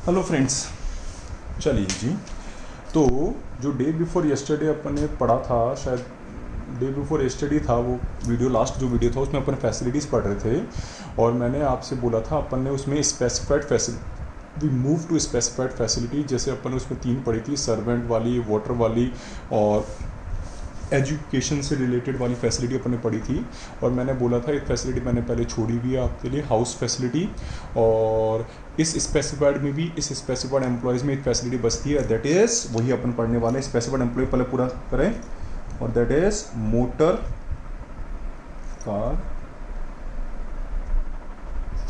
Hello friends, चलिए जी। तो जो डे बिफोर यस्टरडे अपन ने पढ़ा था, शायद डे बिफोर यस्टरडे था वो वीडियो, लास्ट जो वीडियो था उसमें अपन फैसिलिटीज़ पढ़ रहे थे और मैंने आपसे बोला था अपन ने उसमें specified facility, we move to specified facility. जैसे अपन ने उसमें 3 पढ़ी थी, सर्वेंट वाली, वाटर वाली और एजुकेशन से रिलेटेड वाली फैसिलिटी अपन ने पढ़ी थी। और मैंने बोला था एक फैसिलिटी मैंने पहले छोड़ी हुई है आपके लिए, हाउस फैसिलिटी। और इस स्पेसिफाइड में भी, इस स्पेसिफाइड एम्प्लॉयज़ में एक फैसिलिटी बचती है, दैट इज़ वही अपन पढ़ने वाले हैं। स्पेसिफाइड एम्प्लॉय पहले पूरा करें, और that is motor car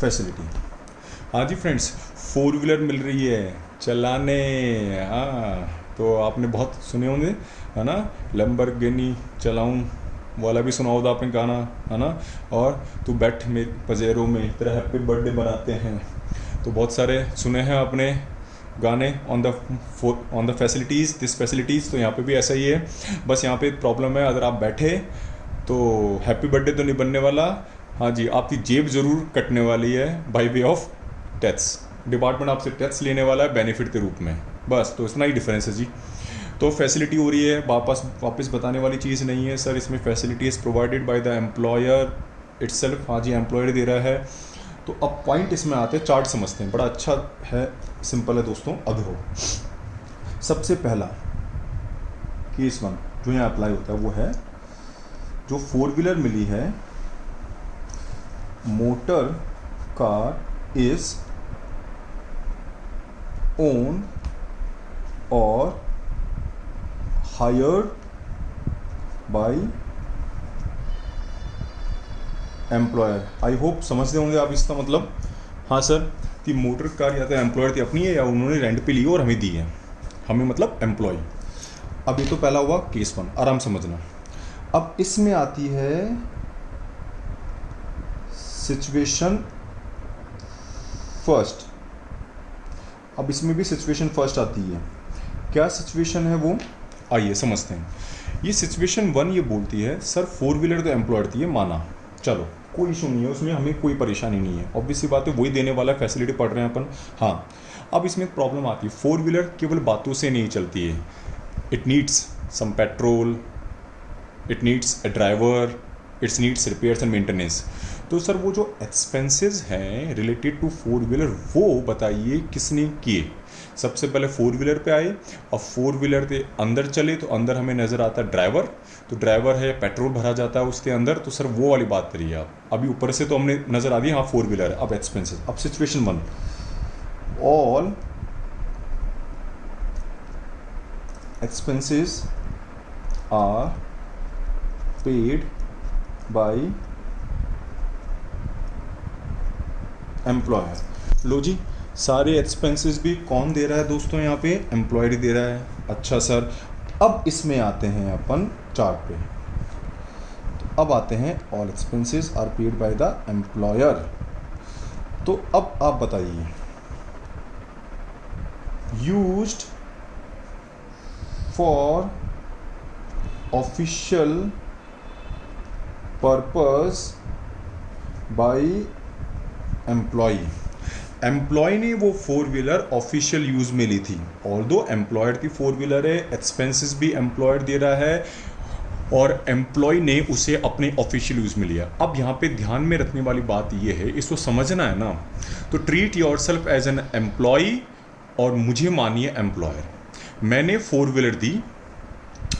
facility. हाँ जी फ्रेंड्स, 4 व्हीलर मिल रही है चलाने। हाँ, तो आपने बहुत सुने होंगे, है ना, लैम्बोर्गिनी चलाऊं वाला भी सुना होगा आपने गाना, है ना। और तू बैठ में पजेरो में, तेरा हैप्पी बर्थडे बनाते हैं। तो बहुत सारे सुने हैं आपने गाने on the facilities, this facilities. तो यहाँ पे भी ऐसा ही है, बस यहाँ पे प्रॉब्लम है, अगर आप बैठे तो हैप्पी बर्थडे तो नहीं बनने वाला। हाँ जी, आपकी जेब ज़रूर कटने वाली है by way of tax. Department आपसे टैक्स लेने वाला है बेनिफिट के रूप में, बस। तो इतना ही डिफरेंस है जी। तो फैसिलिटी हो रही है, वापस बताने वाली चीज़ नहीं है सर। इसमें facility is provided by the employer itself. हाँ जी, एम्प्लॉयर दे रहा है। तो अब पॉइंट इसमें आते हैं, चार्ट समझते हैं, बड़ा अच्छा है, सिंपल है दोस्तों। अधरो सबसे पहला केस 1 जो यहाँ अप्लाई होता है वो है, जो 4 व्हीलर मिली है, मोटर कार इज ओन और hired by employer. I hope समझते होंगे आप इसका मतलब। हाँ सर, कि मोटर कार या तो एम्प्लॉयर की अपनी है या उन्होंने रेंट पे ली और हमें दी है, हमें मतलब एम्प्लॉय। अब ये तो पहला हुआ केस 1, आराम समझना। अब इसमें आती है सिचुएशन फर्स्ट। अब इसमें भी सिचुएशन फर्स्ट आती है। क्या सिचुएशन है वो, आइए समझते हैं। ये सिचुएशन 1 ये बोलती है, सर 4 व्हीलर तो एम्प्लॉयर थी, माना, चलो कोई इशू नहीं है उसमें, हमें कोई परेशानी नहीं है, ऑब्वियसली बात है, वही देने वाला फैसिलिटी पढ़ रहे हैं अपन। हाँ, अब इसमें प्रॉब्लम आती है, 4 व्हीलर केवल बातों से नहीं चलती है, it needs some petrol, it needs a driver, its needs repairs and maintenance. तो सर वो जो एक्सपेंसेस हैं रिलेटेड टू 4 व्हीलर, वो बताइए किसने किए। सबसे पहले 4 व्हीलर पे आए, और 4 व्हीलर के अंदर चले तो अंदर हमें नज़र आता है ड्राइवर। तो ड्राइवर है, पेट्रोल भरा जाता है उसके अंदर। तो सर वो वाली बात करिए आप। अभी ऊपर से तो हमने नज़र आ दी, हाँ 4 व्हीलर है। अब एक्सपेंसेस, अब situation 1, all expenses are paid by employer. लो जी, सारे एक्सपेंसेस भी कौन दे रहा है दोस्तों, यहाँ पे एम्प्लॉयर दे रहा है। अच्छा सर, अब इसमें आते हैं अपन चार्ट पे। तो अब आते हैं all expenses are paid by the employer. तो अब आप बताइए, used for official purpose by employee. Employee ने वो 4 व्हीलर ऑफिशियल यूज़ में ली थी, ऑल्दो एम्प्लॉयर की 4 व्हीलर है, एक्सपेंसेस भी एम्प्लॉयर दे रहा है, और एम्प्लॉय ने उसे अपने ऑफिशियल यूज़ में लिया। अब यहाँ पे ध्यान में रखने वाली बात ये है, इसको समझना है ना। तो treat yourself as an employee और मुझे मानिए एम्प्लॉयर। मैंने 4 व्हीलर दी,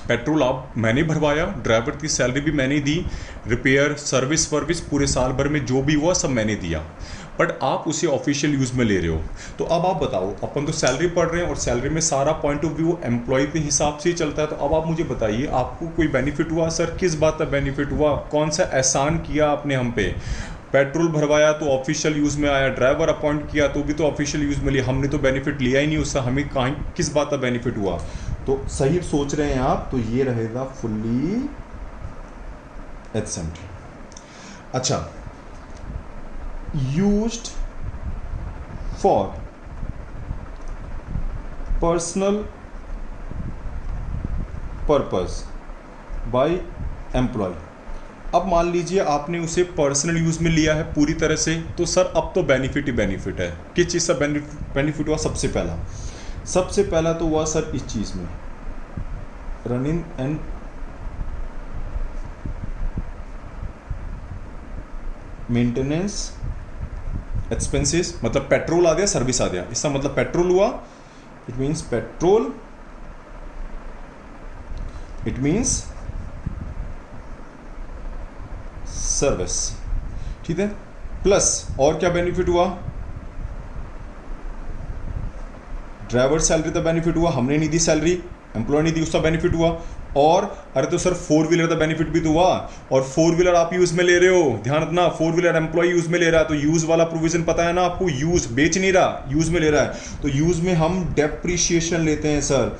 पेट्रोल आप मैंने भरवाया, ड्राइवर की सैलरी भी मैंने दी, रिपेयर सर्विस पूरे साल भर में जो भी हुआ सब मैंने दिया, बट आप उसे ऑफिशियल यूज़ में ले रहे हो। तो अब आप बताओ, अपन तो सैलरी पढ़ रहे हैं और सैलरी में सारा पॉइंट ऑफ व्यू एम्प्लॉय के हिसाब से ही चलता है। तो अब आप मुझे बताइए, आपको कोई बेनिफिट हुआ सर? किस बात का बेनिफिट हुआ? कौन सा एहसान किया आपने हम पे? पेट्रोल भरवाया तो ऑफिशियल यूज़ में आया, ड्राइवर अपॉइंट किया तो भी तो ऑफिशियल यूज़ में लिया, हमने तो बेनिफिट लिया ही नहीं उससे, हमें कहीं किस बात का बेनिफिट हुआ? तो सही सोच रहे हैं आप, तो ये रहेगा फुल्ली एब्सेंट। अच्छा, used for personal purpose by employee. अब मान लीजिए आपने उसे पर्सनल यूज़ में लिया है पूरी तरह से, तो सर अब तो बेनिफिट ही बेनिफिट है। किस चीज़ से बेनिफिट हुआ? सबसे पहला तो हुआ सर इस चीज़ में, रनिंग एंड मेंटेनेंस एक्सपेंसेस, मतलब पेट्रोल आ गया, सर्विस आ गया। इसका मतलब पेट्रोल हुआ, it means petrol, it means service, ठीक है। प्लस और क्या बेनिफिट हुआ? ड्राइवर सैलरी का बेनिफिट हुआ, हमने नहीं दी सैलरी, एम्प्लॉय नहीं दी, उसका बेनिफिट हुआ। और अरे तो सर 4 व्हीलर का बेनिफिट भी तो हुआ, और 4 व्हीलर आप यूज में ले रहे हो, ध्यान रखना 4 व्हीलर एम्प्लॉय यूज में ले रहा है, तो यूज वाला प्रोविजन पता है ना आपको, यूज बेच नहीं रहा, यूज में ले रहा है। तो यूज में हम डेप्रिशिएशन लेते हैं sir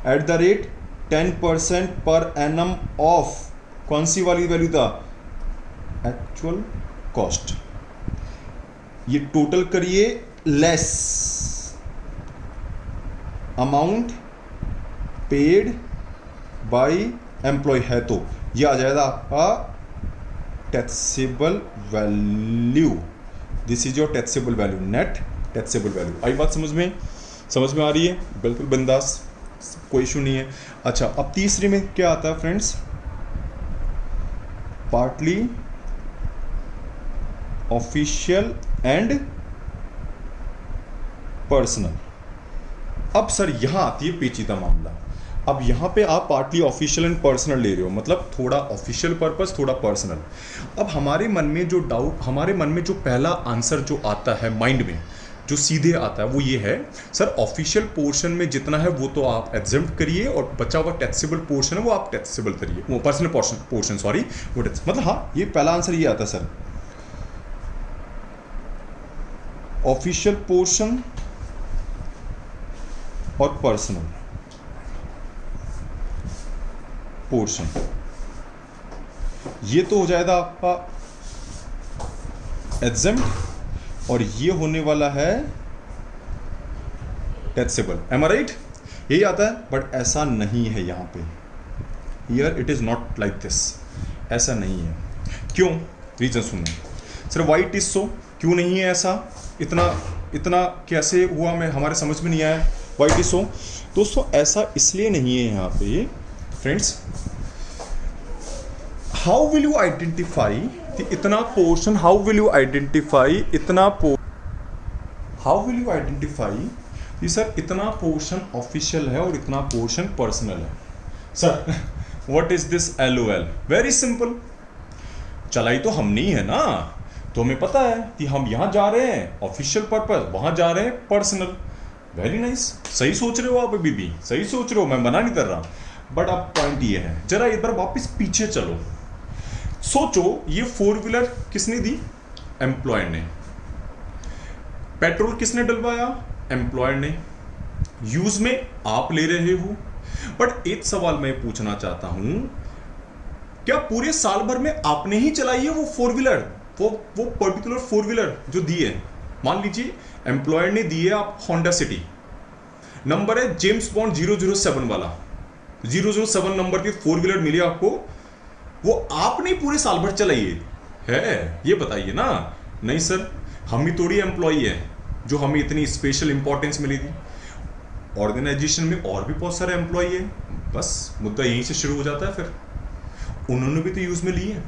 at the rate 10% per annum of, कौन सी वाली वैल्यू था? Actual cost. ये टोटल करिए less amount paid by employ है, तो ये आ जाएगा आपका taxable value. This is your taxable value, net taxable value. आई बात समझ में आ रही है? बिल्कुल बिंदास, कोई इशू नहीं है। अच्छा, अब तीसरी में क्या आता है friends? Partly official and personal. अब सर यहां आती है पेचीदा मामला। अब यहां पे आप पार्टली ऑफिशियल एंड पर्सनल ले रहे हो, मतलब थोड़ा ऑफिशियल पर्पस, थोड़ा पर्सनल। अब हमारे मन में जो पहला आंसर जो आता है माइंड में, जो सीधे आता है, वो ये है सर ऑफिशियल पोर्शन में जितना है वो तो आप एग्जेम्प्ट करिए, और बचा हुआ टैक्सेबल पोर्शन है वो आप टैक्सेबल करिए, वो पर्सनल पोर्शन सॉरी वो टैक्स, मतलब हाँ ये पहला आंसर ये आता है सर, ऑफिशियल पोर्शन और पर्सनल पोर्शन, ये तो हो जाएगा आपका एग्जेम्प्ट, और ये होने वाला है टैक्सेबल। एम आई राइट? यही आता है, बट ऐसा नहीं है यहाँ पे, here it is not like this, ऐसा नहीं है। क्यों? रीजन सुनो sir, why it is so, क्यों नहीं है ऐसा? इतना कैसे हुआ, मैं हमारे समझ में नहीं आया। वाई इट इज सो दोस्तों, ऐसा इसलिए नहीं है यहाँ पे friends. How will you identify इतना portion, how will you identify sir इतना पोर्शन ऑफिशियल है और इतना पोर्शन पर्सनल है। Sir what is this LOL? Very simple, चलाई तो हमने ही है ना, तो हमें पता है कि हम यहां जा रहे हैं ऑफिशियल पर्पस, वहां जा रहे हैं पर्सनल। वेरी नाइस, सही सोच रहे हो आप, अभी भी सही सोच रहे हो, मैं मना नहीं कर रहा। बट अब पॉइंट ये है, जरा एक बार वापस पीछे चलो, सोचो ये 4 व्हीलर किसने दी? एम्प्लॉयर ने। पेट्रोल किसने डलवाया? एम्प्लॉयर ने। यूज में आप ले रहे हो। बट एक सवाल मैं पूछना चाहता हूं, क्या पूरे साल भर में आपने ही चलाई है वो 4 व्हीलर, वो पर्टिकुलर 4 व्हीलर जो दी है? मान लीजिए एम्प्लॉयर ने दी है आप होंडा सिटी, नंबर है जेम्स बॉन्ड 007 वाला, 007 नंबर की 4 व्हीलर मिली आपको, वो आपने पूरे साल भर चलाई है, ये बताइए ना। नहीं सर, हम ही थोड़ी एम्प्लॉई है जो हमें इतनी स्पेशल इंपॉर्टेंस मिली थी। ऑर्गेनाइजेशन में और भी बहुत सारे एम्प्लॉई है, बस मुद्दा यहीं से शुरू हो जाता है। फिर उन्होंने भी तो यूज में ली है।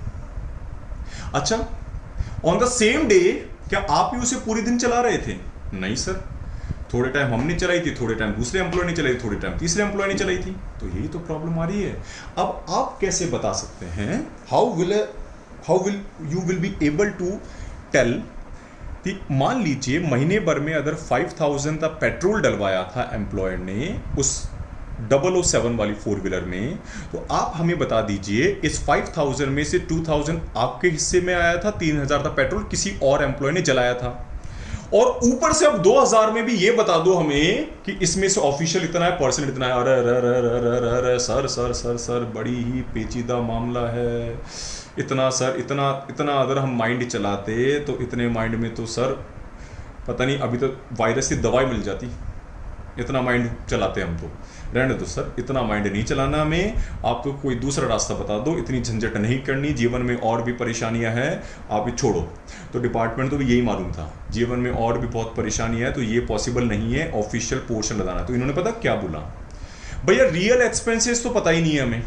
अच्छा, ऑन द सेम डे क्या आप ही उसे पूरे दिन चला रहे थे? नहीं सर, थोड़े टाइम हमने चलाई थी, थोड़े टाइम दूसरे एम्प्लॉय ने चलाई, थोड़े टाइम तीसरे एम्प्लॉय ने चलाई थी। तो यही तो प्रॉब्लम आ रही है। अब आप कैसे बता सकते हैं, how will you will be able to tell कि मान लीजिए महीने भर में अगर 5000 का पेट्रोल डलवाया था एम्प्लॉयर ने उस 007 वाली 4 व्हीलर में, तो आप हमें बता दीजिए इस 5000 में से 2000 आपके हिस्से में आया था, 3000 का पेट्रोल किसी और एम्प्लॉय ने जलाया था, और ऊपर से अब 2000 में भी ये बता दो हमें कि इसमें से ऑफिशियल इतना है, पर्सनल इतना है। अरे सर बड़ी ही पेचीदा मामला है। इतना सर, इतना अगर हम माइंड चलाते तो इतने माइंड में तो सर पता नहीं अभी तो वायरस की दवाई मिल जाती। इतना माइंड चलाते हैं हम तो। रहने दो सर, इतना माइंड नहीं चलाना हमें, आपको कोई दूसरा रास्ता बता दो, इतनी झंझट नहीं करनी, जीवन में और भी परेशानियां हैं, आप ये छोड़ो। तो डिपार्टमेंट तो भी यही मालूम था, जीवन में और भी बहुत परेशानियां है, तो ये पॉसिबल नहीं है ऑफिशियल पोर्शन लगाना। तो इन्होंने पता क्या बोला, भैया रियल एक्सपेंसेस तो पता ही नहीं है हमें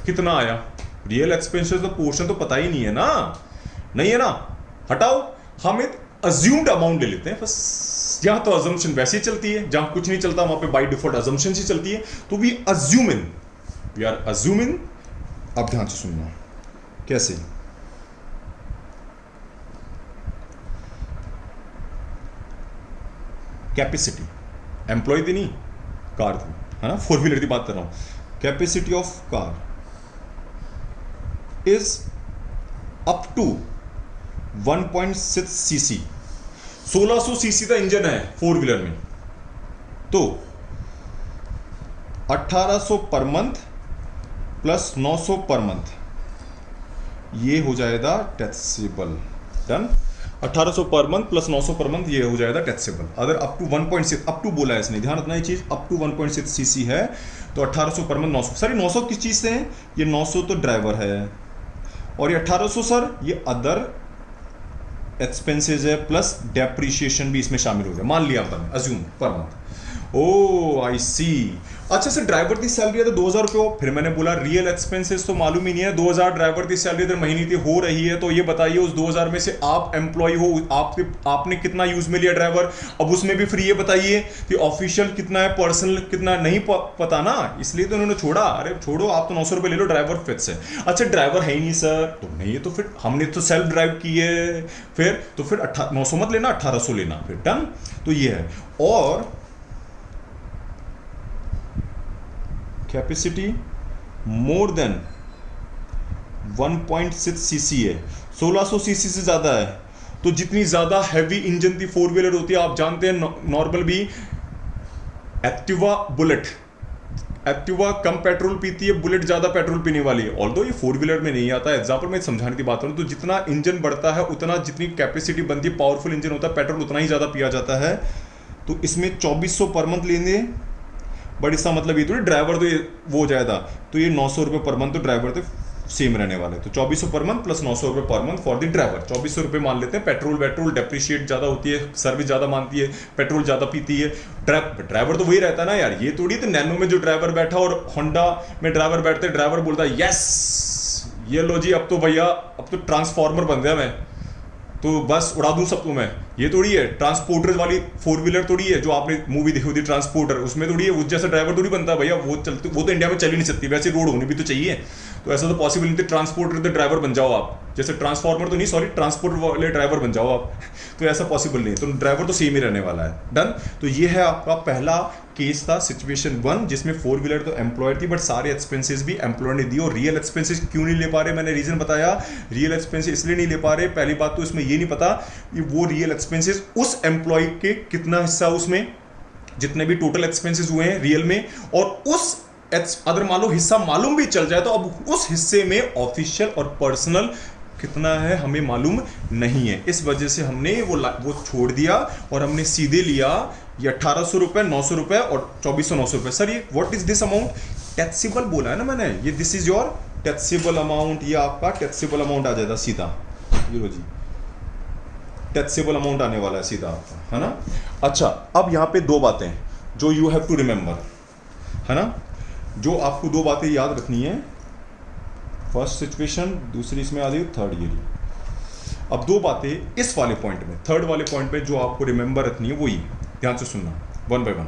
कितना आया, रियल एक्सपेंसेस तो पोर्शन तो पता ही नहीं है ना, नहीं है ना, हटाओ, हम एक अज्यूम्ड अमाउंट ले लेते हैं बस। जहां तो अजम्पशन वैसे ही चलती है, जहां कुछ नहीं चलता वहां पे बाय डिफॉल्ट अजम्पशन ही चलती है, तो we assuming, we are assuming. अब ध्यान से सुनना कैसे, कैपेसिटी एम्प्लॉय थी नहीं, कार थी, है ना, 4 व्हीलर की बात कर रहा हूं। Capacity of car is up to 1.6 CC, 1600 CC का इंजन है 4 व्हीलर में, तो 1800 per month plus 900 per month, ये हो जाएगा taxable. Done, 1800 per month plus 900 per month, ये हो जाएगा टैक्सेबल। अगर अप टू 1.6, अप टू बोला है इसने, ध्यान रखना ये चीज, अप टू 1.6 सीसी है तो 1800 पर मंथ 900। सर ये 900 किस चीज से है, ये 900 तो ड्राइवर है, और ये 1800 सर ये अदर एक्सपेंसेस है, प्लस डेप्रिशिएशन भी इसमें शामिल हो गया, मान लिया अपन अज्यूम पर मंथ। ओ आई सी, अच्छा सर ड्राइवर की सैलरी है तो 2000 रुपये हो, फिर मैंने बोला रियल एक्सपेंसेस तो मालूम ही नहीं है, 2000 ड्राइवर की सैलरी अगर महीने की हो रही है तो ये बताइए उस 2000 में से आप एम्प्लॉय हो, आपने कितना यूज में लिया ड्राइवर, अब उसमें भी फ्री है, बताइए कि ऑफिशियल कितना है, पर्सनल कितना नहीं पता ना, इसलिए तो उन्होंने छोड़ा। अरे छोड़ो, आप तो 900 रुपये ले लो, ड्राइवर फिक्स है। अच्छा ड्राइवर है ही नहीं सर, तो नहीं है तो फिर हमने तो सेल्फ ड्राइव की है, फिर 900 मत लेना, 1800 लेना, फिर डन। तो ये है, और कैपेसिटी मोर देन 1.6 सीसी है, 1600 सीसी से ज्यादा है, तो जितनी ज्यादा हैवी इंजन थी 4 व्हीलर होती है, आप जानते हैं नॉर्मल भी, एक्टिवा बुलेट, एक्टिवा कम पेट्रोल पीती है, बुलेट ज्यादा पेट्रोल पीने वाली है, ऑल्दो ये 4 व्हीलर में नहीं आता है। एग्जांपल में समझाने की बात करूं तो जितना इंजन बढ़ता है उतना, जितनी कैपेसिटी बनती है, पावरफुल इंजन होता है, पेट्रोल उतना ही ज्यादा पिया जाता है। तो इसमें 2400 पर मंथ लेंगे, बट इसका मतलब ये थोड़ी ड्राइवर तो ये वो हो जाएगा, तो ये 900 रुपये पर मंथ तो ड्राइवर तो सेम रहने वाले, तो 2400 पर मंथ प्लस 900 रुपये per month for the driver. 2400 रुपये मान लेते हैं, पेट्रोल डेप्रिशिएट ज़्यादा होती है, सर्विस ज़्यादा मांगती है, पेट्रोल ज़्यादा पीती है, ड्राइवर तो वही रहता है ना यार, ये थोड़ी तो नैनो में जो ड्राइवर बैठा और होंडा में ड्राइवर बैठते, ड्राइवर बोलता है यस ये लो जी, अब तो भैया अब तो ट्रांसफॉर्मर बन गया मैं, तो बस उड़ा दूं सबको मैं, ये थोड़ी है। ट्रांसपोर्टर वाली 4 व्हीलर थोड़ी है जो आपने मूवी देखी होती ट्रांसपोर्टर, उसमें थोड़ी है, उस जैसा ड्राइवर थोड़ी बनता है भैया, वो तो इंडिया में चल ही नहीं सकती, वैसे रोड होनी भी तो चाहिए, तो ऐसा तो पॉसिबल नहीं थी। ट्रांसपोर्टर तो ड्राइवर बन जाओ आप, जैसे ट्रांसफॉर्मर तो नहीं, सॉरी ट्रांसपोर्टर वाले ड्राइवर बन जाओ आप तो ऐसा पॉसिबल नहीं है, तो ड्राइवर तो सेम ही रहने वाला है। डन, तो ये है आपका पहला केस था, सिचुएशन 1, जिसमें 4 व्हीलर तो एम्प्लॉयर थी बट सारे एक्सपेंसेस भी एम्प्लॉयर ने दी। और रियल एक्सपेंसेस क्यों नहीं ले पा रहे, मैंने रीजन बताया, रियल एक्सपेंसेस इसलिए नहीं ले पा रहे, पहली बात तो इसमें ये नहीं पता कि वो रियल एक्सपेंसेस उस एम्प्लॉय के कितना हिस्सा, उसमें जितने भी टोटल एक्सपेंसेस हुए हैं रियल में, और उस अगर मान लो हिस्सा मालूम भी चल जाए तो अब उस हिस्से में ऑफिशियल और पर्सनल कितना है हमें मालूम नहीं है। इस वजह से हमने वो छोड़ दिया और हमने सीधे लिया ये 1800 रुपये, 900 रुपये और 2400 900 रुपये। सर ये what is this amount, taxable बोला है ना मैंने, ये this is your taxable amount, ये आपका टैक्सेबल अमाउंट आ जाएगा सीधा, ये लो जी टैक्सेबल अमाउंट आने वाला है सीधा आपका, है ना। अच्छा अब यहाँ पे 2 बातें जो यू हैव टू रिमेंबर, है ना, जो आपको 2 बातें याद रखनी है, फर्स्ट सिचुएशन, दूसरी इसमें आ रही है थर्ड ये। अब 2 बातें इस वाले पॉइंट में, थर्ड वाले पॉइंट पे जो आपको रिमेंबर रखनी है वो ये, ध्यान से सुनना 1 बाय 1।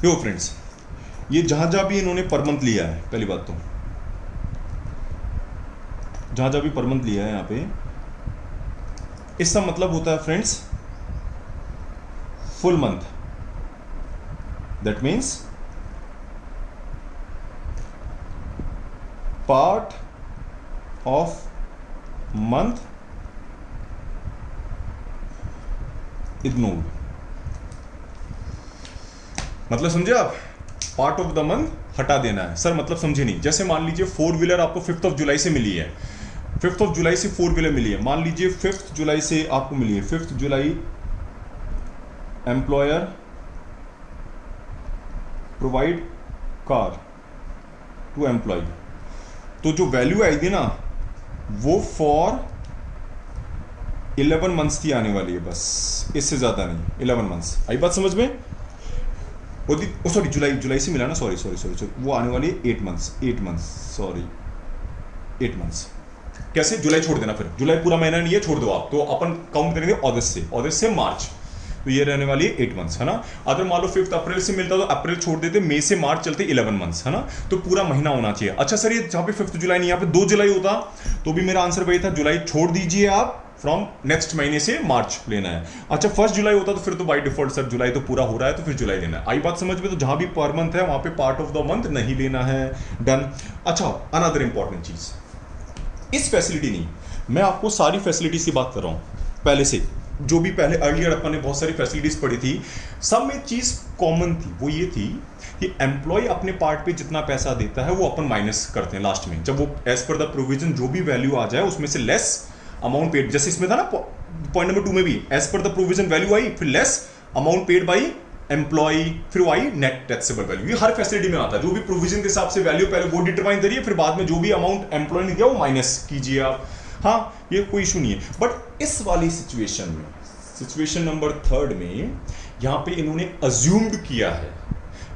यो फ्रेंड्स, ये जहां भी इन्होंने पर मंथ लिया है, पहली बात तो जहां भी पर मंथ लिया है यहाँ पे, इसका मतलब होता है friends full month, that means part of month ignored. मतलब समझे आप, पार्ट ऑफ द मंथ हटा देना है। सर मतलब समझे नहीं, जैसे मान लीजिए 4 व्हीलर आपको 5th ऑफ जुलाई से मिली है, 5th ऑफ जुलाई से 4 व्हीलर मिली है, मान लीजिए 5th जुलाई से आपको मिली है, 5th July employer provide car to employee, तो जो वैल्यू आएगी ना वो फॉर 11 मंथ्स की आने वाली है, बस इससे ज्यादा नहीं, 11 मंथ्स। आई बात समझ में? सॉरी जुलाई से मिला ना, सॉरी वो आने वाली है 8 मंथ्स, सॉरी 8 मंथ्स। कैसे? जुलाई छोड़ देना, फिर जुलाई पूरा महीना नहीं है, छोड़ दो आप, तो अपन काउंट करेंगे अगस्त से मार्च, तो ये रहने वाली है 8 मंथ्स, है ना। अगर मान लो 5 अप्रैल से मिलता तो अप्रैल छोड़ देते, मई से मार्च चलते 11 मंथ्स, है ना, तो पूरा महीना होना चाहिए। अच्छा सर, ये जहाँ पे 5 जुलाई नहीं, यहाँ पे 2 जुलाई होता तो भी मेरा आंसर वही था, जुलाई छोड़ दीजिए आप, फ्रॉम नेक्स्ट महीने से मार्च लेना है। अच्छा 1 जुलाई होता तो फिर तो बाय डिफॉल्ट सर जुलाई तो पूरा हो रहा है तो फिर जुलाई लेना है। आई बात समझ में? तो जहां भी पर मंथ है वहां पे पार्ट ऑफ द मंथ नहीं लेना है। डन। अच्छा अनदर इंपॉर्टेंट चीज, इस फैसिलिटी नहीं, मैं आपको सारी फैसिलिटीज की बात कर रहा हूं पहले से, जो भी पहले अर्लियर अपन ने बहुत सारी फैसिलिटीज पढ़ी थी, सब में चीज कॉमन थी, वो ये थी कि एम्प्लॉय अपने पार्ट पे जितना पैसा देता है वो अपन माइनस करते हैं लास्ट में, जब वो एज पर द प्रोविजन जो भी वैल्यू आ जाए उसमें से लेस अमाउंट पेड, जैसे इसमें था ना पॉइंट नंबर 2 में भी as per the provision value आई, फिर less amount paid by employee, फिर आई नेट टैक्सेबल वैल्यू। ये हर फैसिलिटी में आता है, जो भी प्रोविजन के हिसाब से वैल्यू पहले वो डिटरमाइन करिए, फिर बाद में जो भी अमाउंट एम्प्लॉय ने दिया वो माइनस कीजिए आप। हाँ ये कोई इशू नहीं है, बट इस वाली सिचुएशन में, सिचुएशन नंबर 3 में यहाँ पे इन्होंने अज्यूम्ड किया है,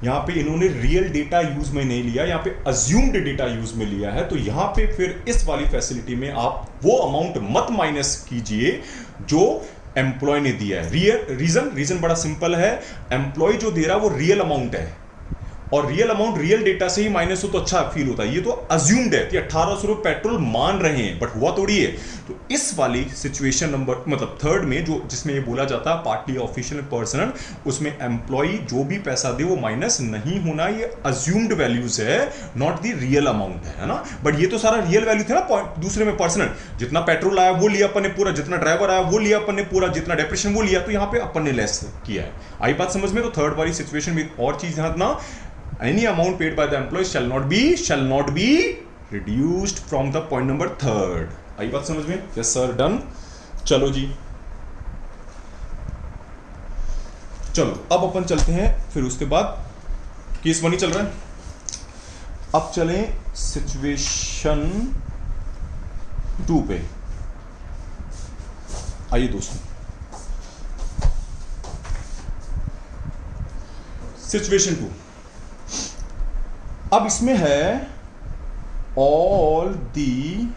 यहाँ पे इन्होंने रियल डेटा यूज में नहीं लिया, यहाँ पे अज्यूम्ड डेटा यूज में लिया है, तो यहाँ पे फिर इस वाली फैसिलिटी में आप वो अमाउंट मत माइनस कीजिए जो एम्प्लॉय ने दिया है। रीजन बड़ा सिंपल है, एम्प्लॉय जो दे रहा है वो रियल अमाउंट है, और रियल अमाउंट रियल डेटा से ही माइनस हो तो अच्छा फील होता है। ये तो अज्यूम्ड है कि 1800 रुपये पेट्रोल मान रहे हैं, बट हुआ थोड़ी है। तो इस वाली सिचुएशन नंबर मतलब 3 में जो जिसमें ये बोला जाता है पार्टली ऑफिशियल पर्सनल, उसमें एम्प्लॉय जो भी पैसा दे वो माइनस नहीं होना, ये अज्यूम्ड वैल्यूज है, नॉट द रियल अमाउंट है ना। बट ये तो सारा रियल वैल्यू थे ना, दूसरे में पर्सनल, जितना पेट्रोल आया वो लिया अपन ने पूरा, जितना ड्राइवर आया वो लिया अपन ने पूरा, जितना डेप्रेशन वो लिया, तो यहाँ पे अपन ने लेस किया है। आई बात समझ में? तो 3 वाली सिचुएशन में और चीज ध्यान ना, any amount paid by the employee shall not be reduced from the point number 3. आई बात समझ में? Yes sir, done. चलो जी, चलो अब अपन चलते हैं, फिर उसके बाद केस 1 ही चल रहा है, अब चलें सिचुएशन 2 पे। आइए दोस्तों, सिचुएशन 2, अब इसमें है all the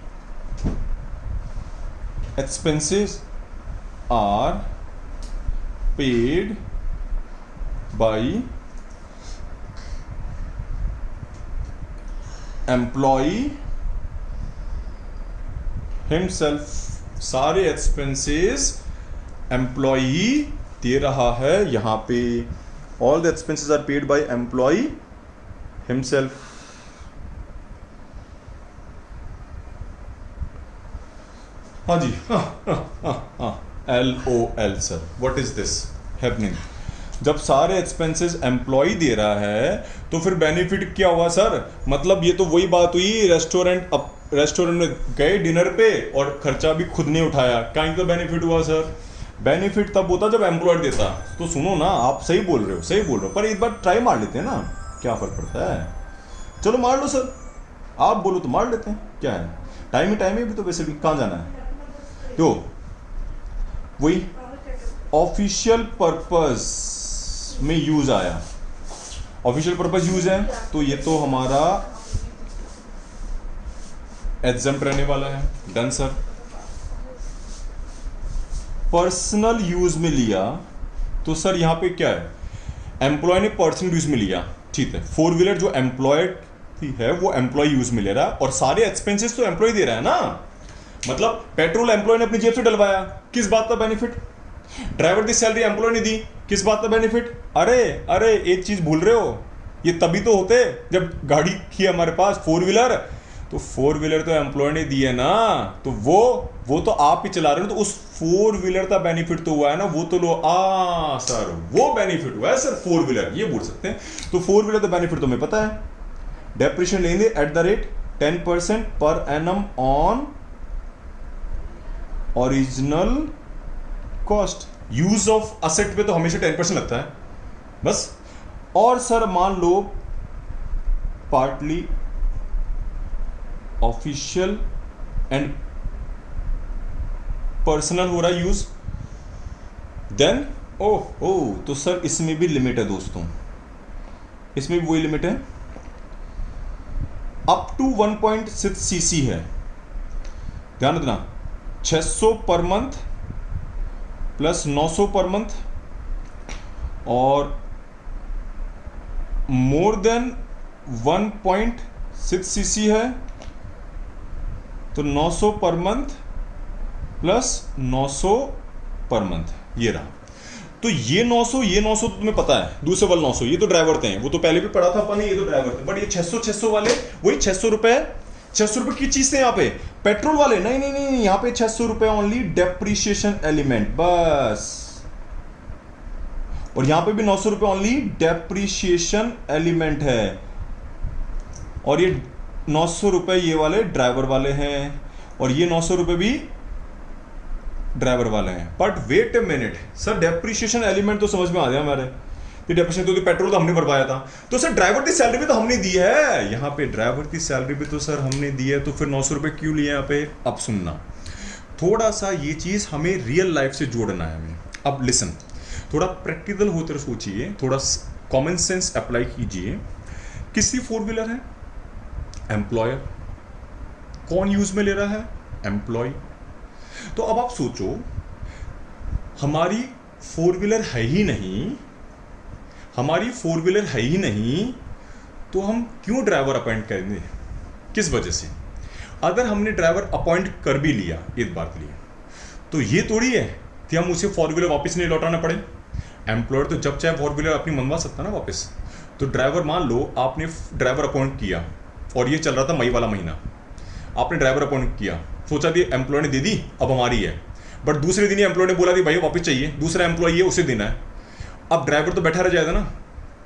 expenses are paid by employee himself, सारे एक्सपेंसेस एम्प्लॉय दे रहा है। यहां पे all the expenses are paid by employee himself, हाँ जी, LOL sir, what is this happening? जब सारे एक्सपेंसेस एम्प्लॉय दे रहा है तो फिर बेनिफिट क्या हुआ सर? मतलब ये तो वही बात हुई, रेस्टोरेंट में गए डिनर पे और खर्चा भी खुद ने उठाया, कहीं तो बेनिफिट हुआ सर? बेनिफिट तब होता जब एम्प्लॉयर देता। तो सुनो ना, आप सही बोल रहे हो, पर एक बार ट्राई मार लेते हैं ना, क्या फर्क पड़ता है? चलो मार लो सर, आप बोलो तो मार लेते हैं, क्या है, टाइम ही भी तो, वैसे भी कहाँ जाना है। तो वही ऑफिशियल पर्पस में यूज आया, ऑफिशियल पर्पस यूज है, तो ये तो हमारा एग्जम्प्ट रहने वाला है। Done sir. पर्सनल यूज में लिया तो सर यहां पे क्या है, एम्प्लॉय ने पर्सनल यूज में लिया, ठीक है, 4 व्हीलर जो एम्प्लॉयड है वो एम्प्लॉय यूज में ले रहा है, और सारे एक्सपेंसेस तो एम्प्लॉय दे रहा है ना। मतलब पेट्रोल एम्प्लॉय ने अपनी जेब से डलवाया, किस बात का बेनिफिट? ड्राइवर की सैलरी एम्प्लॉय ने दी, किस बात का बेनिफिट? अरे एक चीज भूल रहे हो, ये तभी तो होते जब गाड़ी थी हमारे पास 4 व्हीलर, तो 4 व्हीलर तो एम्प्लॉय ने दी है ना, तो वो तो आप ही चला रहे हो, तो उस 4 व्हीलर का बेनिफिट तो हुआ है ना, वो तो लो। सर वो बेनिफिट हुआ है सर 4 व्हीलर, ये बोल सकते हैं। तो 4 व्हीलर का बेनिफिट तो हमें पता है, डेप्रिसिएशन लेंगे at the rate 10% per annum on original cost. Use of asset पे तो हमेशा 10% लगता है बस। और सर मान लो पार्टली ऑफिशियल एंड पर्सनल हो रहा है यूज, देन ओह तो सर इसमें भी लिमिट है दोस्तों, इसमें भी वही लिमिट है, अप टू 1.6 सीसी है। ध्यान रखना 600 per month plus 900 per month, और मोर देन 1.6 सीसी है तो 900 per month plus 900 per month, ये रहा। तो ये 900 तो तुम्हें पता है, दूसरे वाले 900 ये तो ड्राइवर थे, वो तो पहले भी पढ़ा था अपन, ये तो ड्राइवर थे। बट ये 600 वाले वही 600 रुपए की चीज थे यहाँ पे, पेट्रोल वाले नहीं, यहाँ पे 600 रुपए ओनली डेप्रीशिएशन एलिमेंट बस, और यहां पे भी 900 रुपए ओनली डेप्रीशिएशन एलिमेंट है, और ये 900 रुपए ये वाले ड्राइवर वाले हैं, और ये 900 रुपए भी ड्राइवर वाले हैं। But wait a minute sir, depreciation element तो समझ में आ गया हमारे, तो डेप्रीशिएशन तो पेट्रोल तो हमने भरवाया था, तो सर ड्राइवर की सैलरी भी तो हमने दी है, यहाँ पे ड्राइवर की सैलरी भी तो सर हमने दी है, तो फिर 900 रुपए क्यों लिए यहाँ पे। अब सुनना, थोड़ा सा ये चीज हमें रियल लाइफ से जोड़ना है हमें। अब लिसन, थोड़ा प्रैक्टिकल होकर सोचिए, थोड़ा कॉमन सेंस अप्लाई कीजिए। किसी फोर व्हीलर है, एम्प्लॉयर, कौन यूज में ले रहा है, एम्प्लॉय। तो अब आप सोचो हमारी फोर व्हीलर है ही नहीं, तो हम क्यों ड्राइवर अपॉइंट करेंगे, किस वजह से। अगर हमने ड्राइवर अपॉइंट कर भी लिया एक बार के लिए, तो ये थोड़ी है कि हम उसे फोर व्हीलर वापस नहीं लौटाना पड़े। एम्प्लॉयर तो जब चाहे फोर व्हीलर अपनी मंगवा सकता ना वापस। तो ड्राइवर, मान लो आपने ड्राइवर अपॉइंट किया और ये चल रहा था मई वाला महीना, आपने ड्राइवर अपॉइंट किया, सोचा कि एम्प्लॉय ने दे दी अब हमारी है, बट दूसरे दिन ही एम्प्लॉय ने बोला कि भाई वापस चाहिए, दूसरा एम्प्लॉय है उसे देना है। अब ड्राइवर तो बैठा रह जाएगा ना,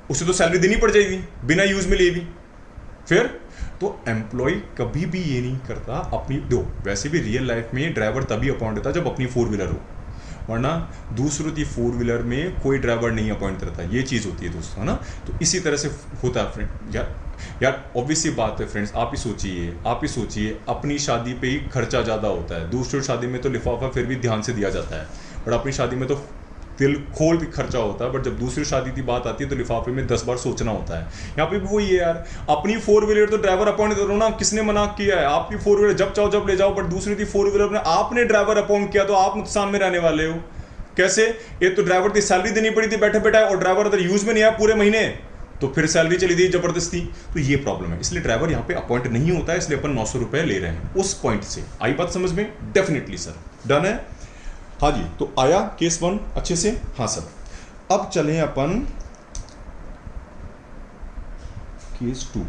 उसे तो सैलरी देनी पड़ जाएगी बिना यूज में लिए भी। फिर तो एम्प्लॉय कभी भी ये नहीं करता अपनी, दो वैसे भी रियल लाइफ में ड्राइवर तभी अपॉइंट होता है जब अपनी फोर व्हीलर हो, वरना दूसरों की फोर व्हीलर में कोई ड्राइवर नहीं अपॉइंट करता, ये चीज़ होती है दोस्तों, है ना। तो इसी तरह से होता है फ्रेंड। यार ऑब्वियस सी बात है फ्रेंड्स, आप ही सोचिए अपनी शादी पे ही खर्चा ज़्यादा होता है, दूसरी शादी में तो लिफाफा फिर भी ध्यान से दिया जाता है, बट अपनी शादी में तो दिल खोल के खर्चा होता है, बट जब दूसरी शादी की बात आती है तो लिफाफे में 10 बार सोचना होता है। यहाँ पे भी वही है यार, अपनी फोर व्हीलर तो ड्राइवर अपॉइंट करो ना, किसने मना किया है, आपकी फोर व्हीलर जब चाहो जब ले जाओ, बट दूसरी की फोर व्हीलर में आपने ड्राइवर अपॉइंट किया तो आप नुकसान में रहने वाले हो। कैसे, एक तो ड्राइवर की सैलरी देनी पड़ी थी बैठे बैठा, और ड्राइवर अगर यूज में नहीं आया पूरे महीने तो फिर सैलरी चली गई जबरदस्ती, तो ये प्रॉब्लम है। इसलिए ड्राइवर यहाँ पे अपॉइंट नहीं होता है, इसलिए अपन 900 रुपए ले रहे हैं। उस पॉइंट से आई बात समझ में? डेफिनेटली सर, डन है। हाँ जी, तो आया केस 1 अच्छे से? हाँ सर। अब चलें अपन केस 2।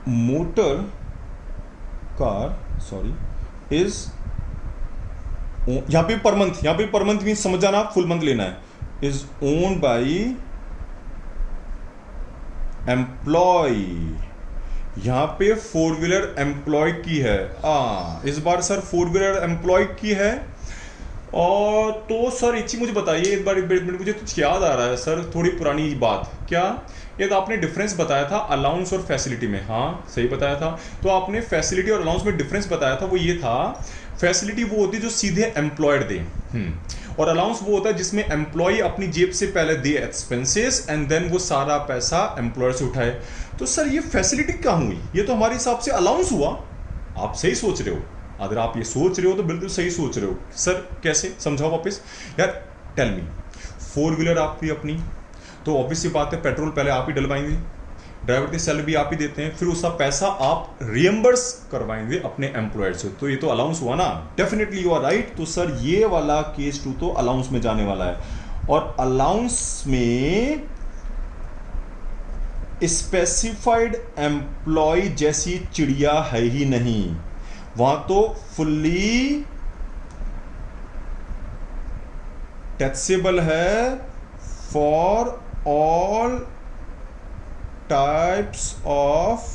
मोटर कार इज, यहां पे पर मंथ मीन समझ जाना, फुल मंथ लेना है, इज ओन्ड बाई एम्प्लॉय। यहां पे फोर व्हीलर एम्प्लॉय की है, इस बार सर फोर व्हीलर एम्प्लॉय की है। और तो सर एक चीज मुझे बताइए, एक बार मुझे कुछ याद आ रहा है सर, थोड़ी पुरानी बात। क्या ये तो आपने डिफरेंस बताया था अलाउंस और फैसिलिटी में? हाँ सही बताया था। तो आपने फैसिलिटी और अलाउंस में डिफरेंस बताया था, वो ये था, फैसिलिटी वो होती है जो सीधे एम्प्लॉयड दे, और अलाउंस वो होता है जिसमें एम्प्लॉय अपनी जेब से पहले दे एक्सपेंसेस एंड देन वो सारा पैसा एम्प्लॉयर से उठाए। तो सर ये फैसिलिटी कहाँ हुई? ये तो हमारे हिसाब से अलाउंस हुआ। आप सही सोच रहे हो, अगर आप ये सोच रहे हो तो बिल्कुल सही सोच रहे हो। सर कैसे, समझाओ वापस यार, टेल मी। फोर व्हीलर आपकी अपनी, तो ऑब्वियसली बात है पेट्रोल पहले आप ही डलवाएंगे, ड्राइवर की सैलरी भी आप ही देते हैं, फिर उसका पैसा आप रियम्बर्स करवाएंगे अपने एम्प्लॉयर से, तो ये तो अलाउंस हुआ ना। Definitely you are right. तो सर ये वाला केस 2 तो अलाउंस में जाने वाला है, और अलाउंस में स्पेसिफाइड एम्प्लॉय जैसी चिड़िया है ही नहीं, वहां तो फुल्ली टैक्सेबल है for all types of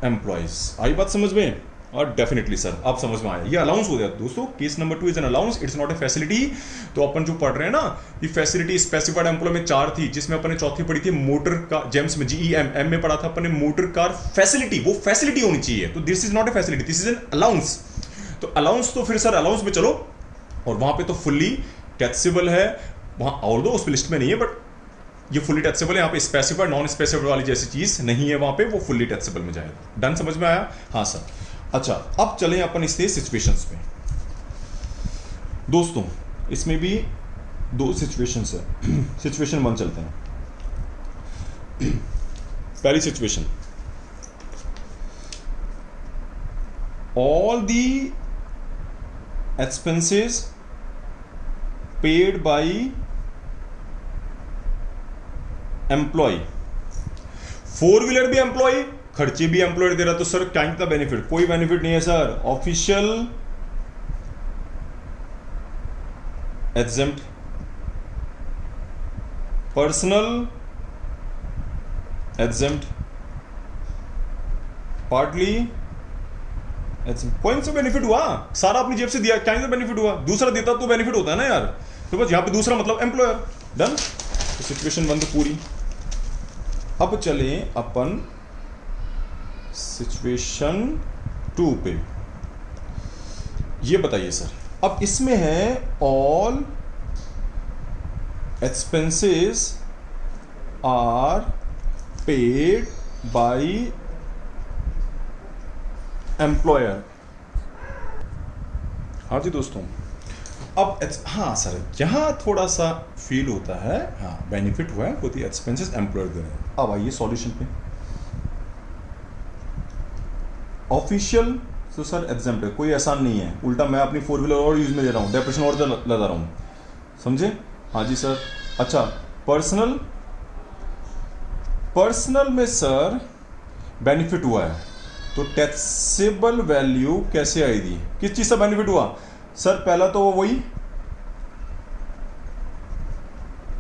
employees. आई बात समझ में? और डेफिनेटली सर आप समझ में आया, ये अलाउंस हो गया दोस्तों। Case number 2 is an allowance, it's not a facility. तो अपन जो पढ़ रहे हैं ना कि फैसिलिटी स्पेसिफाइड एम्प्लॉय में 4 थी, जिसमें अपन ने चौथी पढ़ी थी मोटर कार, जेम्स में जीईएम, एम में पढ़ा था अपन ने मोटर कार फैसिलिटी, वो फैसिलिटी होनी चाहिए। तो this is not a facility, this is an allowance. तो अलाउंस तो फिर सर अलाउंस में चलो, और वहां पे तो फुल्ली टैक्सेबल है वहां, और दो उस लिस्ट में नहीं है, बट ये फुल्ली टैक्सेबल है। यहाँ पे स्पेसिफाइड नॉन स्पेसिफाइड वाली जैसी चीज नहीं है वहां पे, वो फुल्ली टैक्सेबल में जाएगा। डन, समझ में आया? हाँ सर। अच्छा, अब चलें अपन इससे सिचुएशंस पे। दोस्तों इसमें भी 2 सिचुएशंस है। सिचुएशन 1 चलते हैं। पहली situation, all the expenses paid by employee, 4 wheeler भी एम्प्लॉय, खर्चे भी एम्प्लॉय दे रहा, तो सर क्या का बेनिफिट? कोई बेनिफिट नहीं है sir. Official exempt, personal exempt, partly exempt. कौन सा बेनिफिट हुआ? सारा अपनी जेब से दिया, क्या का बेनिफिट हुआ? दूसरा देता तो बेनिफिट होता है ना यार। तो बस यहां पे दूसरा मतलब एम्प्लॉयर। डन, सिचुएशन 1 तो पूरी। अब चले अपन सिचुएशन 2 पे। ये बताइए सर, अब इसमें है all expenses are paid by employer. हाँ जी दोस्तों, अब हाँ सर यहां थोड़ा सा फील होता है, हाँ बेनिफिट हुआ है, होती है एक्सपेंसेस एम्प्लॉयर दे रहे हैं। अब आइए सॉल्यूशन पे। ऑफिशियल तो सर एग्जाम्प्ट है, कोई आसान नहीं है, उल्टा मैं अपनी 4 व्हीलर और यूज में दे रहा हूँ, डेप्रेशन और लगा रहा हूँ, समझे? हाँ जी सर। अच्छा, पर्सनल, पर्सनल में सर बेनिफिट हुआ है, तो टैक्सेबल वैल्यू कैसे आएगी? किस चीज से बेनिफिट हुआ सर? पहला तो वही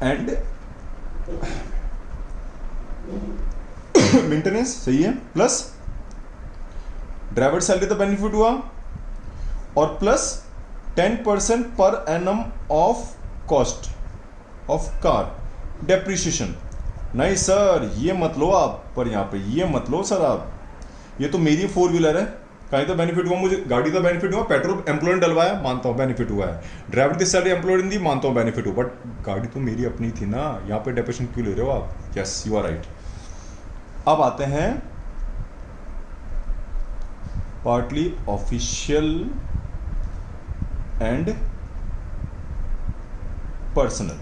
एंड मेंटेनेंस, सही है, प्लस ड्राइवर सैलरी तो बेनिफिट हुआ, और plus 10% per annum of cost of car depreciation. नहीं सर ये मत लो आप, पर यहां पे ये मत लो सर आप, ये तो मेरी 4 व्हीलर है, कहीं तो बेनिफिट हुआ मुझे, गाड़ी का बेनिफिट हुआ, पेट्रोल एम्प्लॉय ने डलवाया, मानता हूँ बेनिफिट हुआ है, ड्राइवर की सैलरी एम्प्लॉय ने दी, मानता हूँ बेनिफिट हुआ, बट गाड़ी तो मेरी अपनी थी ना, यहाँ पे डेप्रेशन क्यों ले रहे हो आप? Yes you are right. अब आते हैं पार्टली ऑफिशियल एंड पर्सनल।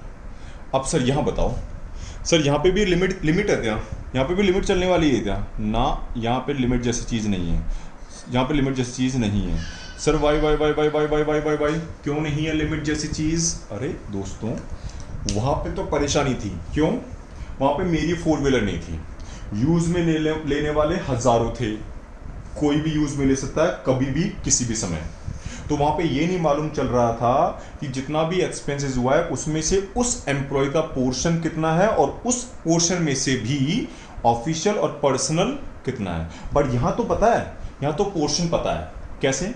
अब सर यहां बताओ सर, यहां पे भी लिमिट है क्या? यहां पे भी लिमिट चलने वाली है क्या? ना, यहां पे लिमिट जैसी चीज नहीं है, यहां पे लिमिट जैसी चीज नहीं है sir. Why why why why why why why why why क्यों नहीं है लिमिट जैसी चीज? अरे दोस्तों वहां पे तो परेशानी थी, क्यों? वहां पे मेरी 4 व्हीलर नहीं थी, यूज में लेने वाले हजारों थे, कोई भी यूज में ले सकता है कभी भी किसी भी समय। तो वहां पे ये नहीं मालूम चल रहा था कि जितना भी एक्सपेंसेस हुआ है उसमें से उस एम्प्लॉय का पोर्शन कितना है, और उस पोर्शन में से भी ऑफिशियल और पर्सनल कितना है। बट यहां तो पता है, यहां तो पोर्शन पता है। कैसे?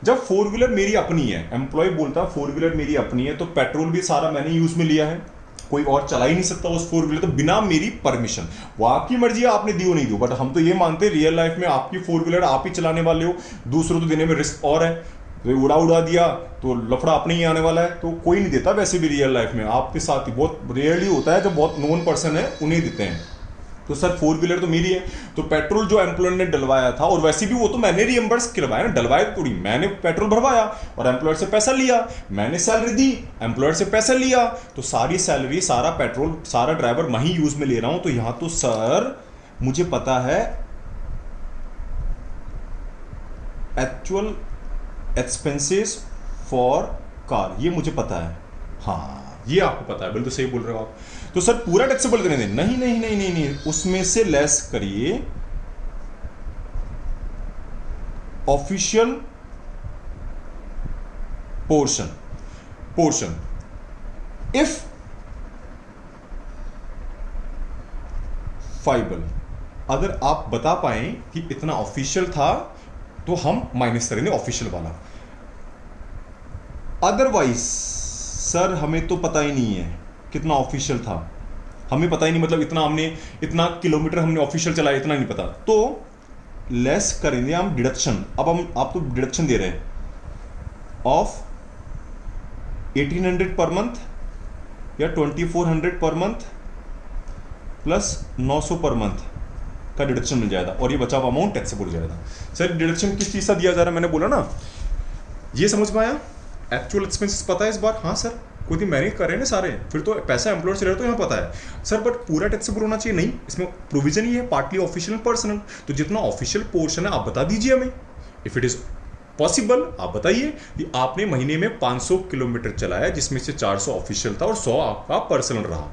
जब 4 व्हीलर मेरी अपनी है, एम्प्लॉय बोलता है 4 व्हीलर मेरी अपनी है, तो पेट्रोल भी सारा मैंने यूज में लिया है, कोई और चला ही नहीं सकता उस 4 व्हीलर तो बिना मेरी परमिशन। वो आपकी मर्जी है, आपने दी हो नहीं दी, बट हम तो ये मानते हैं रियल लाइफ में आपकी 4 व्हीलर आप ही चलाने वाले हो, दूसरों को देने में रिस्क और है, तो उड़ा दिया तो लफड़ा अपने ही आने वाला है, तो कोई नहीं देता वैसे भी रियल लाइफ में, आपके साथ ही बहुत रेयरली होता है, जो बहुत नोन पर्सन है उन्हें देते हैं। तो सर 4 व्हीलर तो मेरी है, तो पेट्रोल जो एम्प्लॉय ने डलवाया था, और वैसे भी वो तो मैंने रिएम्बर्स करवाया ना, डलवाया थोड़ी, मैंने पेट्रोल भरवाया और एम्प्लॉयर से पैसा लिया, मैंने सैलरी दी, एम्प्लॉयर से पैसा लिया, तो सारी सैलरी, सारा पेट्रोल, सारा ड्राइवर मैं ही यूज में ले रहा हूं। तो यहां तो सर मुझे पता है एक्चुअल एक्सपेंसेस फॉर कार, ये मुझे पता है। हाँ ये आपको पता है, बिल्कुल सही बोल रहे हो आप। तो सर पूरा टैक्सेबल देने दें? नहीं नहीं नहीं नहीं नहीं, उसमें से लेस करिए ऑफिशियल पोर्शन इफ फाइबल। अगर आप बता पाए कि इतना ऑफिशियल था तो हम माइनस करेंगे ऑफिशियल वाला। अदरवाइज सर हमें तो पता ही नहीं है कितना ऑफिशियल था, हमें पता ही नहीं, मतलब इतना किलोमीटर हमने ऑफिशियल चलाया, इतना नहीं पता, तो लेस करेंगे हम डिडक्शन। अब आप तो डिडक्शन दे रहे हैं ऑफ 1800 पर मंथ या 2400 per month plus 900 per month का डिडक्शन मिल जाएगा और ये बचा हुआ अमाउंट टैक्सेबल हो जाएगा। सर डिडक्शन किस चीज़ से दिया जा रहा है, मैंने बोला ना, ये समझ में आया? एक्चुअल एक्सपेंसेस पता है इस बार? हाँ सर, कोई दिन मैंने करे ना सारे, फिर तो पैसा एम्प्लॉयर से ले रहे तो यहाँ पता है सर, बट पूरा टैक्सेबल होना चाहिए नहीं, इसमें प्रोविजन ही है पार्टली ऑफिशियल पर्सनल, तो जितना ऑफिशियल पोर्शन है आप बता दीजिए हमें, इफ इट इज पॉसिबल आप बताइए कि आपने महीने में 500 किलोमीटर चलाया जिसमें से 400 ऑफिशियल था और 100 आपका पर्सनल रहा,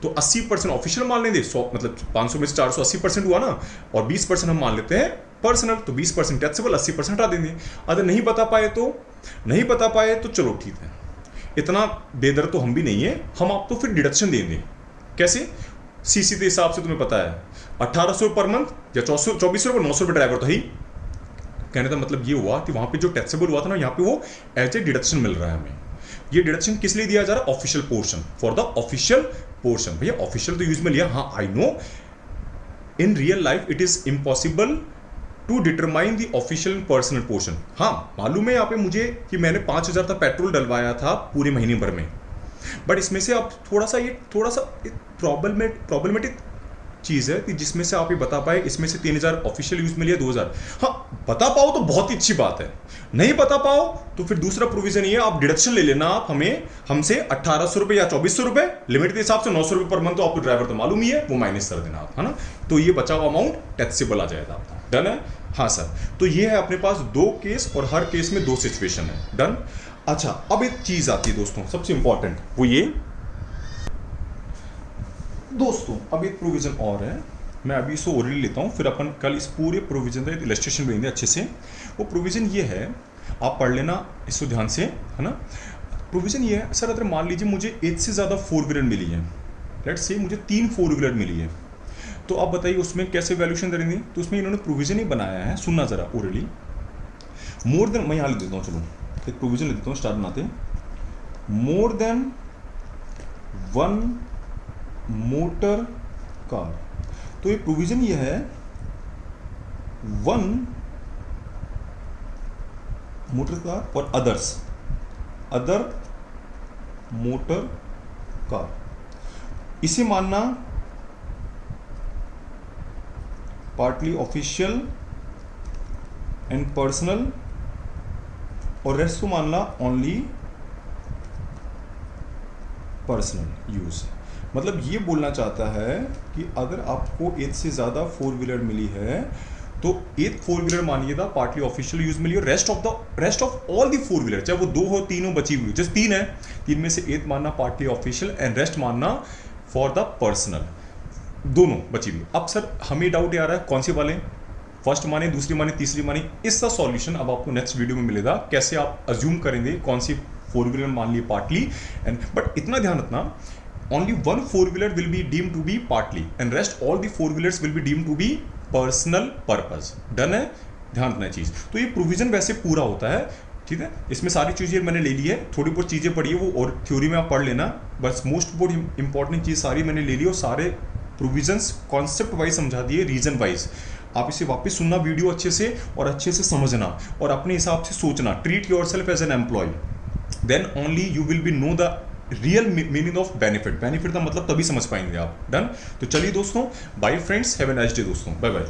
तो 80% ऑफिशियल मान लेंगे, 100 मतलब 500 में से 400 80% हुआ ना, और 20% हम मान लेते हैं पर्सनल, तो 20% टैक्सेबल, 80% हटा देंगे। अगर नहीं बता पाए तो चलो ठीक है, इतना बेदर तो हम भी नहीं है, हम आपको फिर डिडक्शन देंगे। कैसे? सीसी के हिसाब से तुम्हें पता है 1800 पर मंथ या 2400 पर 900 रुपये ड्राइवर तो ही। कहने का मतलब ये हुआ कि वहां पे जो टैक्सेबल हुआ था ना, यहाँ पे वो एज ए डिडक्शन मिल रहा है हमें। ये डिडक्शन किस लिए दिया जा रहा है? Official portion, for the official portion. भैया ऑफिशियल तो यूज में लिया, हाँ I know, in real life it is impossible to determine the official personal portion. हाँ मालूम है यहाँ पे मुझे कि मैंने 5000 का पेट्रोल डलवाया था पूरे महीने भर में, बट इसमें से अब थोड़ा सा प्रॉब्लमेटिक चीज़ है कि जिसमें से आप ये बता पाए इसमें से 3000 ऑफिशियल यूज में लिया, 2000। हाँ बता पाओ तो बहुत ही अच्छी बात है, नहीं बता पाओ तो फिर दूसरा प्रोविजन ये है, आप डिडक्शन ले लेना, आप हमसे 1800 रुपये या 2400 रुपये लिमिट के हिसाब से 900 रुपये पर मंथ, तो आपको ड्राइवर तो मालूम ही है, वो माइनस कर देना आप, है ना, तो ये बचा हुआ अमाउंट टैक्सेबल आ जाएगा आपका। डन है? हाँ सर, तो ये है अपने पास 2 केस और हर केस में 2 सिचुएशन है। डन। अच्छा अब एक चीज आती है दोस्तों सबसे इंपॉर्टेंट, वो ये दोस्तों, अब एक प्रोविजन और है, मैं अभी इसको ओरली लेता हूँ, फिर अपन कल इस पूरे प्रोविजन का इलस्ट्रेशन देंगे अच्छे से। वो प्रोविजन ये है, आप पढ़ लेना इसको ध्यान से, है ना। प्रोविजन ये है सर, अगर मान लीजिए मुझे 1 से ज़्यादा 4 व्हीलर मिली है, लेट्स से मुझे 3 4 व्हीलर मिली है, तो आप बताइए उसमें कैसे वैल्यूशन करेंगे। तो उसमें इन्होंने प्रोविजन ही बनाया है, सुनना ज़रा ओरली, मोर देन, मैं यहाँ लिख देता हूँ, चलो एक प्रोविजन लिख देता हूँ स्टार्ट बनाते हैं, मोर देन 1 मोटर कार। तो ये प्रोविजन ये है 1 मोटर कार और अदर मोटर कार, इसे मानना पार्टली ऑफिशियल एंड पर्सनल और रेस्ट को मानना ओनली पर्सनल यूज। मतलब ये बोलना चाहता है कि अगर आपको 1 से ज़्यादा 4 व्हीलर मिली है तो 1 4 व्हीलर मानिएगा पार्टली ऑफिशियल यूज मिली है, rest of all the 4 wheeler, चाहे वो 2 हो 3 हो बची हुई, जैसे 3 है, 3 में से 1 मानना पार्टली ऑफिशियल एंड रेस्ट मानना फॉर द पर्सनल, दोनों बची हुई। अब सर हमें डाउट आ रहा है कौन से वाले, फर्स्ट माने, दूसरी माने, तीसरी माने, इसका सॉल्यूशन अब आपको नेक्स्ट वीडियो में मिलेगा, कैसे आप अज्यूम करेंगे कौन सी 4 व्हीलर मान ली पार्टली एंड, बट इतना ध्यान रखना only 1 4 wheeler will be deemed to be partly and rest all the 4 wheelers will be deemed to be personal purpose। Done है? ध्यान रखना चीज़। तो ये प्रोविजन वैसे पूरा होता है, ठीक है, इसमें सारी चीज़ें मैंने ले ली है, थोड़ी बहुत चीज़ें पढ़ी है वो और थ्योरी में आप पढ़ लेना, बस मोस्ट बहुत इंपॉर्टेंट चीज़ सारी मैंने ले ली और सारे प्रोविजंस कॉन्सेप्ट वाइज समझा दिए, रीजन वाइज। आप इसे वापस सुनना वीडियो अच्छे से और अच्छे से समझना और अपने हिसाब से सोचना, treat yourself as an employee, then only you will be know the real meaning of benefit का मतलब तभी समझ पाएंगे आप। डन। तो चलिए दोस्तों, bye friends, have a nice day दोस्तों, बाय बाय।